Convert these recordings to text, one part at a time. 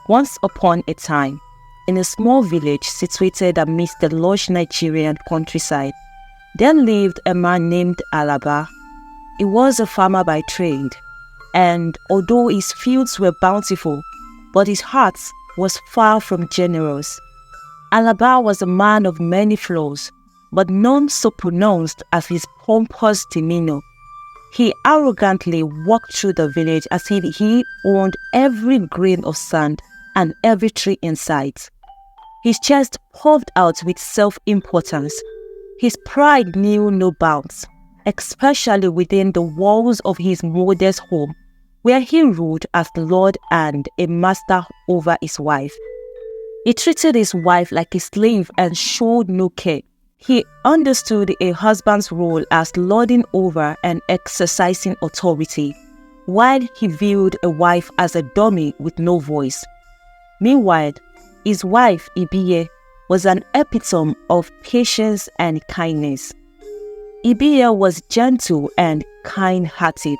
Once upon a time, in a small village situated amidst the lush Nigerian countryside, there lived a man named Alaba. He was a farmer by trade, and although his fields were bountiful, but his heart was far from generous. Alaba was a man of many flaws, but none so pronounced as his pompous demeanor. He arrogantly walked through the village as if he owned every grain of sand and every tree in sight. His chest puffed out with self-importance. His pride knew no bounds, especially within the walls of his modest home, where he ruled as the lord and a master over his wife. He treated his wife like a slave and showed no care. He understood a husband's role as lording over and exercising authority, while he viewed a wife as a dummy with no voice. Meanwhile, his wife, Ibiye, was an epitome of patience and kindness. Ibiye was gentle and kind-hearted,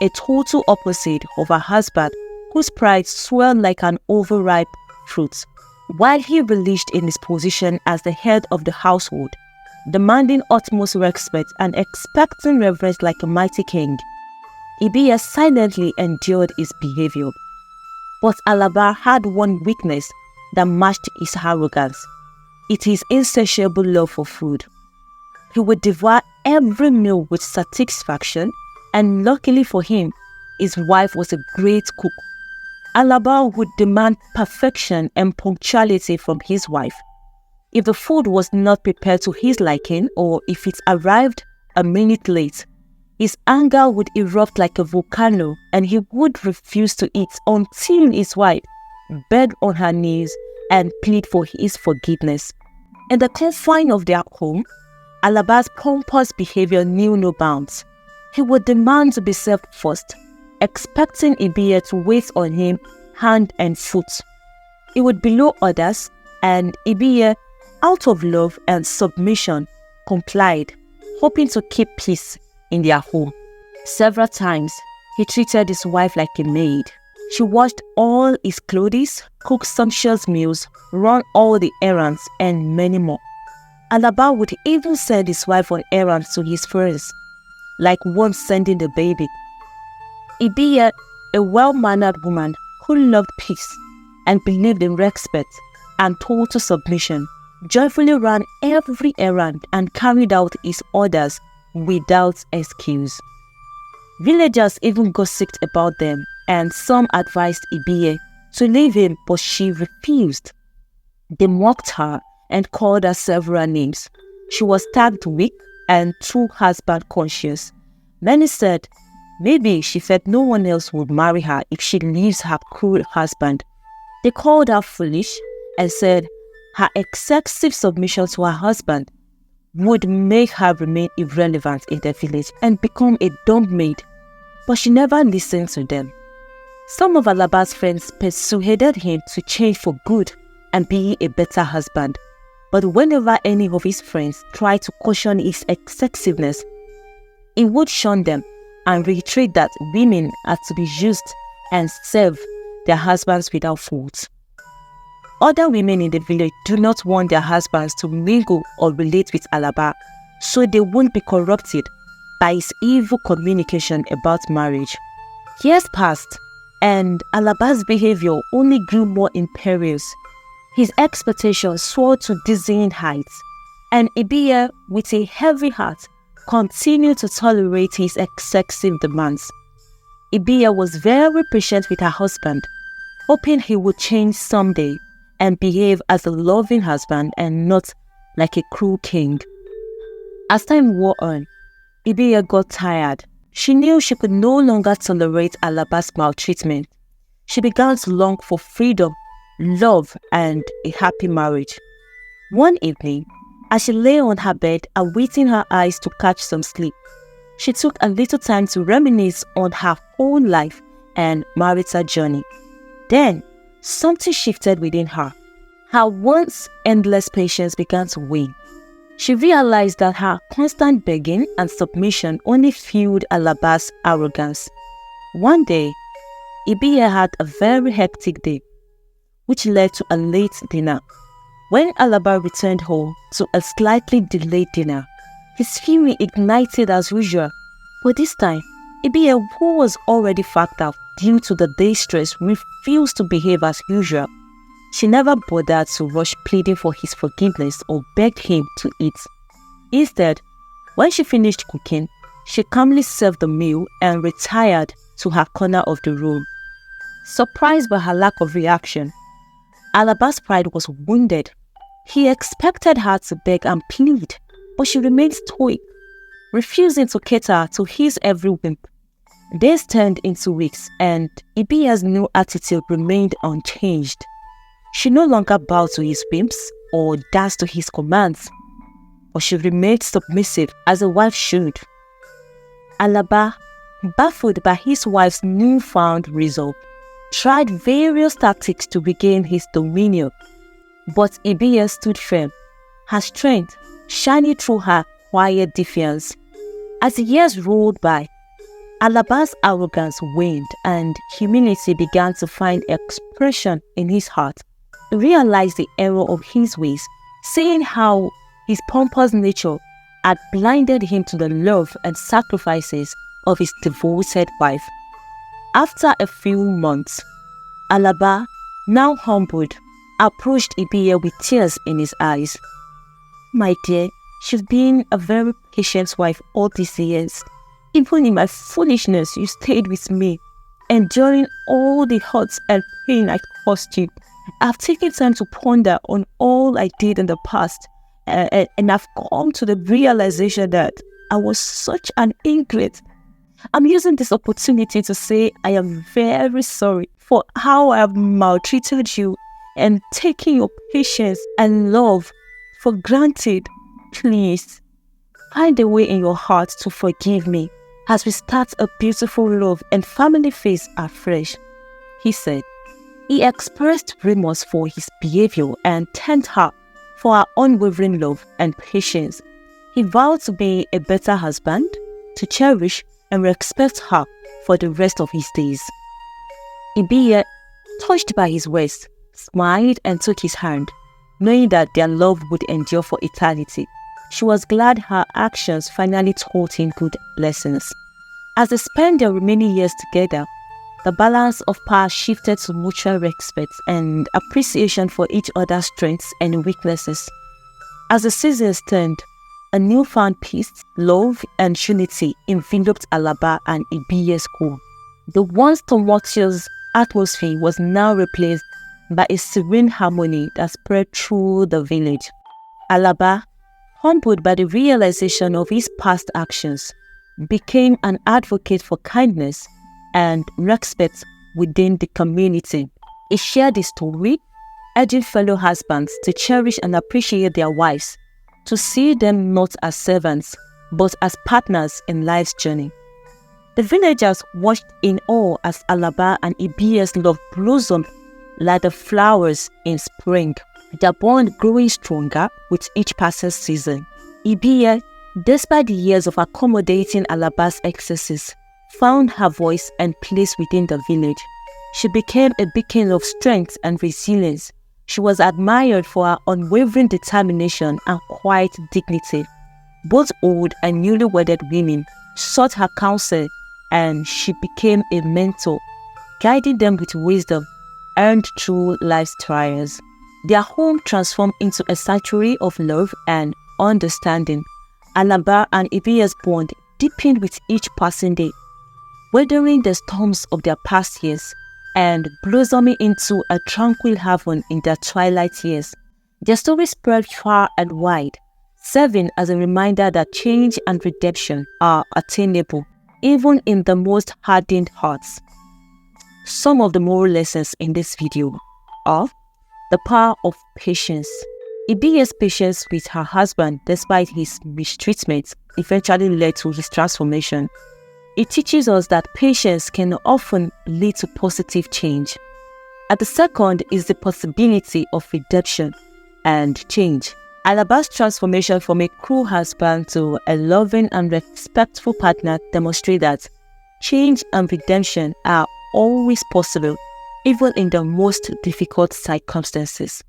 a total opposite of her husband, whose pride swelled like an overripe fruit. While he relished in his position as the head of the household, demanding utmost respect and expecting reverence like a mighty king, Ibiye silently endured his behavior. But Alaba had one weakness that matched his arrogance. It is insatiable love for food. He would devour every meal with satisfaction, and luckily for him, his wife was a great cook. Alaba would demand perfection and punctuality from his wife. If the food was not prepared to his liking, or if it arrived a minute late, his anger would erupt like a volcano, and he would refuse to eat until his wife begged on her knees and plead for his forgiveness. In the confine of their home, Alaba's pompous behavior knew no bounds. He would demand to be served first, expecting Ibiye to wait on him hand and foot. He would below others, and Ibiye, out of love and submission, complied, hoping to keep peace in their home. Several times, he treated his wife like a maid. She washed all his clothes, cooked sumptuous meals, ran all the errands, and many more. Alaba would even send his wife on errands to his friends, like one sending the baby. Ibiye, a well-mannered woman who loved peace and believed in respect and total submission, joyfully ran every errand and carried out his orders without excuse. Villagers even gossiped about them, and some advised Ibiye to leave him, but she refused. They mocked her and called her several names. She was tagged weak and too husband conscious. Many said maybe she felt no one else would marry her if she leaves her cruel husband. They called her foolish and said her excessive submission to her husband would make her remain irrelevant in the village and become a dumb maid. But she never listened to them. Some of Alaba's friends persuaded him to change for good and be a better husband. But whenever any of his friends tried to caution his excessiveness, he would shun them and reiterate that women are to be used and serve their husbands without fault. Other women in the village do not want their husbands to mingle or relate with Alaba, so they won't be corrupted by his evil communication about marriage. Years passed, and Alaba's behavior only grew more imperious. His expectations soared to dizzying heights, and Ibiye, with a heavy heart, continued to tolerate his excessive demands. Ibiye was very patient with her husband, hoping he would change someday and behave as a loving husband and not like a cruel king. As time wore on, Ibiye got tired. She knew she could no longer tolerate Alaba's maltreatment. She began to long for freedom, love, and a happy marriage. One evening, as she lay on her bed, awaiting her eyes to catch some sleep, she took a little time to reminisce on her whole life and marital journey. Then, something shifted within her. Her once endless patience began to wane. She realized that her constant begging and submission only fueled Alaba's arrogance. One day, Ibiye had a very hectic day. which led to a late dinner. When Alaba returned home to a slightly delayed dinner, his fury ignited as usual, but this time, Ibiye, who was already fagged out due to the day's stress, refused to behave as usual. She never bothered to rush pleading for his forgiveness or begged him to eat. Instead, when she finished cooking, she calmly served the meal and retired to her corner of the room. Surprised by her lack of reaction, Alaba's pride was wounded. He expected her to beg and plead, but she remained stoic, refusing to cater to his every whim. Days turned into weeks, and Ibiye's new attitude remained unchanged. She no longer bowed to his whims or danced to his commands, but she remained submissive as a wife should. Alaba, baffled by his wife's newfound resolve, tried various tactics to regain his dominion, but Ibiye stood firm, her strength shining through her quiet defiance. As the years rolled by, Alaba's arrogance waned and humility began to find expression in his heart. He realized the error of his ways, seeing how his pompous nature had blinded him to the love and sacrifices of his devoted wife. After a few months, Alaba, now humbled, approached Ibiye with tears in his eyes. "My dear, you've been a very patient wife all these years. Even in my foolishness, you stayed with me, enduring all the hurts and pain I caused you. I've taken time to ponder on all I did in the past, and I've come to the realization that I was such an ingrate. I'm using this opportunity to say I am very sorry for how I have maltreated you and taking your patience and love for granted. Please, find a way in your heart to forgive me as we start a beautiful love and family phase afresh," he said. He expressed remorse for his behavior and thanked her for her unwavering love and patience. He vowed to be a better husband, to cherish and respect her for the rest of his days. Ibiye, touched by his words, smiled and took his hand, knowing that their love would endure for eternity. She was glad her actions finally taught him good lessons. As they spent their remaining years together, the balance of power shifted to mutual respect and appreciation for each other's strengths and weaknesses. As the seasons turned, a newfound peace, love, and unity enveloped Alaba and Ibiye's home. The once tumultuous atmosphere was now replaced by a serene harmony that spread through the village. Alaba, humbled by the realization of his past actions, became an advocate for kindness and respect within the community. He shared his story, urging fellow husbands to cherish and appreciate their wives, to see them not as servants, but as partners in life's journey. The villagers watched in awe as Alaba and Ibiye's love blossomed like the flowers in spring, their bond growing stronger with each passing season. Ibiye, despite the years of accommodating Alaba's excesses, found her voice and place within the village. She became a beacon of strength and resilience. She was admired for her unwavering determination and quiet dignity. Both old and newly wedded women sought her counsel, and she became a mentor, guiding them with wisdom earned through life's trials. Their home transformed into a sanctuary of love and understanding. Alaba and Ibiye's bond deepened with each passing day, weathering the storms of their past years and blossoming into a tranquil haven in their twilight years. Their story spread far and wide, serving as a reminder that change and redemption are attainable, even in the most hardened hearts. Some of the moral lessons in this video are the power of patience. Ibiye's patience with her husband, despite his mistreatment, eventually led to his transformation. It teaches us that patience can often lead to positive change. And the second is the possibility of redemption and change. Alaba's transformation from a cruel husband to a loving and respectful partner demonstrate that change and redemption are always possible even in the most difficult circumstances.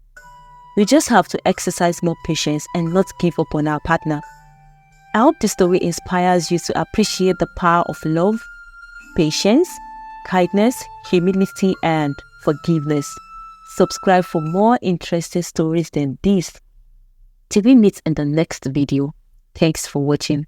We just have to exercise more patience and not give up on our partner. I hope this story inspires you to appreciate the power of love, patience, kindness, humility, and forgiveness. Subscribe for more interesting stories than these. Till we meet in the next video. Thanks for watching.